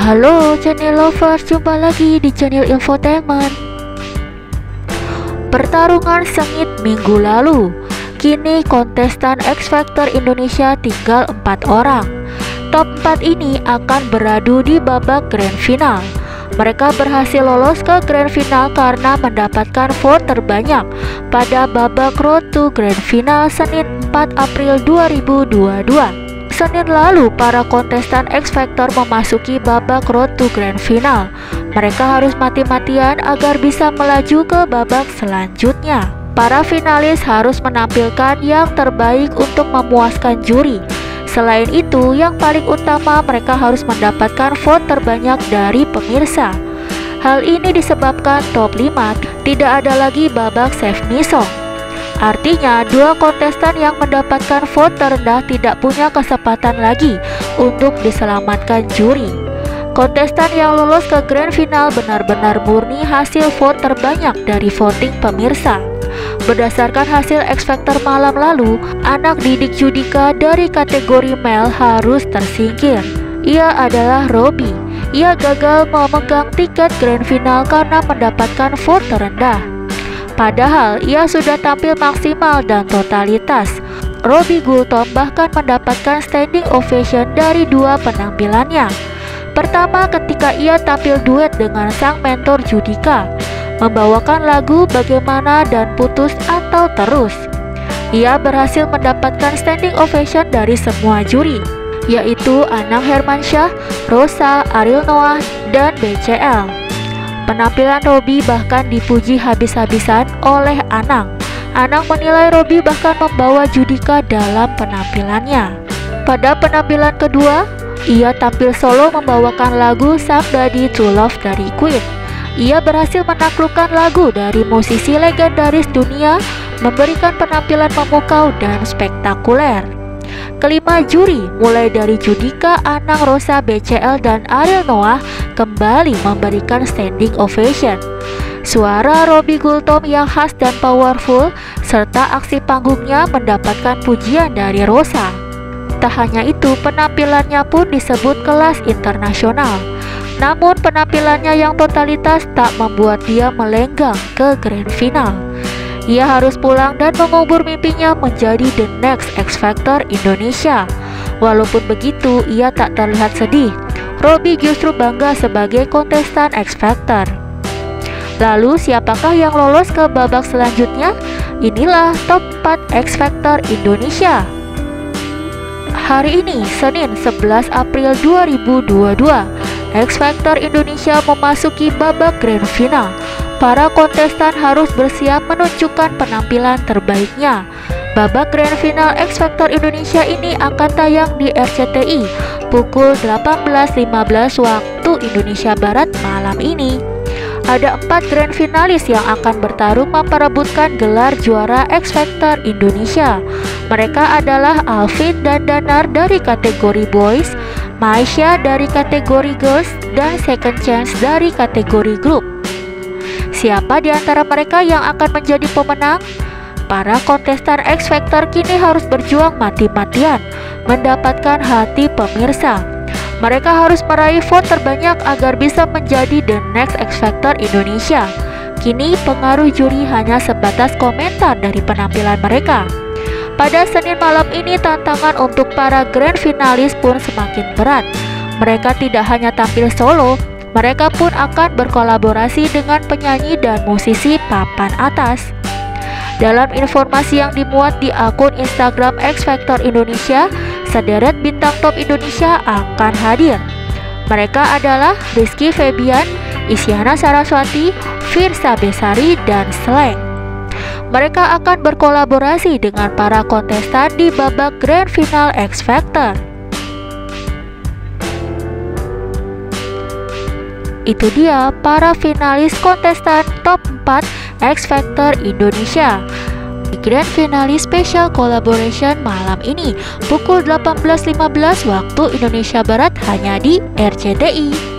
Halo channel lovers, jumpa lagi di channel infotainment. Pertarungan sengit minggu lalu. Kini kontestan X Factor Indonesia tinggal 4 orang. Top 4 ini akan beradu di babak grand final. Mereka berhasil lolos ke grand final karena mendapatkan vote terbanyak pada babak Road to Grand Final Senin 4 April 2022. Senin lalu, para kontestan X Factor memasuki babak Road to Grand Final. Mereka harus mati-matian agar bisa melaju ke babak selanjutnya. Para finalis harus menampilkan yang terbaik untuk memuaskan juri. Selain itu, yang paling utama, mereka harus mendapatkan vote terbanyak dari pemirsa. Hal ini disebabkan top 5 tidak ada lagi babak save me song. Artinya, dua kontestan yang mendapatkan vote terendah tidak punya kesempatan lagi untuk diselamatkan juri. Kontestan yang lolos ke grand final benar-benar murni hasil vote terbanyak dari voting pemirsa. Berdasarkan hasil X Factor malam lalu, anak didik Judika dari kategori male harus tersingkir. Ia adalah Robby. Ia gagal memegang tiket grand final karena mendapatkan vote terendah. Padahal ia sudah tampil maksimal dan totalitas. Robby Gultom bahkan mendapatkan standing ovation dari dua penampilannya. Pertama, ketika ia tampil duet dengan sang mentor Judika, membawakan lagu Bagaimana dan Putus atau Terus. Ia berhasil mendapatkan standing ovation dari semua juri, yaitu Anang Hermansyah, Rosa, Ariel Noah, dan BCL. Penampilan Robby bahkan dipuji habis-habisan oleh Anang. Anang menilai Robby bahkan membawa Judika dalam penampilannya. Pada penampilan kedua, ia tampil solo membawakan lagu Somebody to Love dari Queen. Ia berhasil menaklukkan lagu dari musisi legendaris dunia, memberikan penampilan memukau dan spektakuler. Kelima juri, mulai dari Judika, Anang, Rosa, BCL, dan Ariel Noah, kembali memberikan standing ovation. Suara Robby Gultom yang khas dan powerful, serta aksi panggungnya mendapatkan pujian dari Rosa. Tak hanya itu, penampilannya pun disebut kelas internasional. Namun penampilannya yang totalitas tak membuat dia melenggang ke grand final. Ia harus pulang dan mengubur mimpinya menjadi the next X Factor Indonesia. Walaupun begitu, ia tak terlihat sedih. Robby justru bangga sebagai kontestan X Factor. Lalu siapakah yang lolos ke babak selanjutnya? Inilah top 4 X Factor Indonesia. Hari ini, Senin 11 April 2022, X Factor Indonesia memasuki babak grand final. Para kontestan harus bersiap menunjukkan penampilan terbaiknya. Babak grand final X Factor Indonesia ini akan tayang di RCTI pukul 18.15 waktu Indonesia Barat malam ini. Ada 4 grand finalis yang akan bertarung memperebutkan gelar juara X Factor Indonesia. Mereka adalah Alvin dan Danar dari kategori boys, Maisha dari kategori girls, dan Second Chance dari kategori group. Siapa di antara mereka yang akan menjadi pemenang? Para kontestan X Factor kini harus berjuang mati-matian mendapatkan hati pemirsa. Mereka harus meraih vote terbanyak agar bisa menjadi the next X Factor Indonesia. Kini pengaruh juri hanya sebatas komentar dari penampilan mereka. Pada Senin malam ini, tantangan untuk para grand finalis pun semakin berat. Mereka tidak hanya tampil solo, mereka pun akan berkolaborasi dengan penyanyi dan musisi papan atas. Dalam informasi yang dimuat di akun Instagram X Factor Indonesia, sederet bintang top Indonesia akan hadir. Mereka adalah Rizky Febian, Isyana Saraswati, Firsa Besari, dan Slank. Mereka akan berkolaborasi dengan para kontestan di babak grand final X Factor. Itu dia para finalis kontestan top 4 X Factor Indonesia di Grand Finalis Special Collaboration malam ini pukul 18.15 waktu Indonesia Barat hanya di RCTI.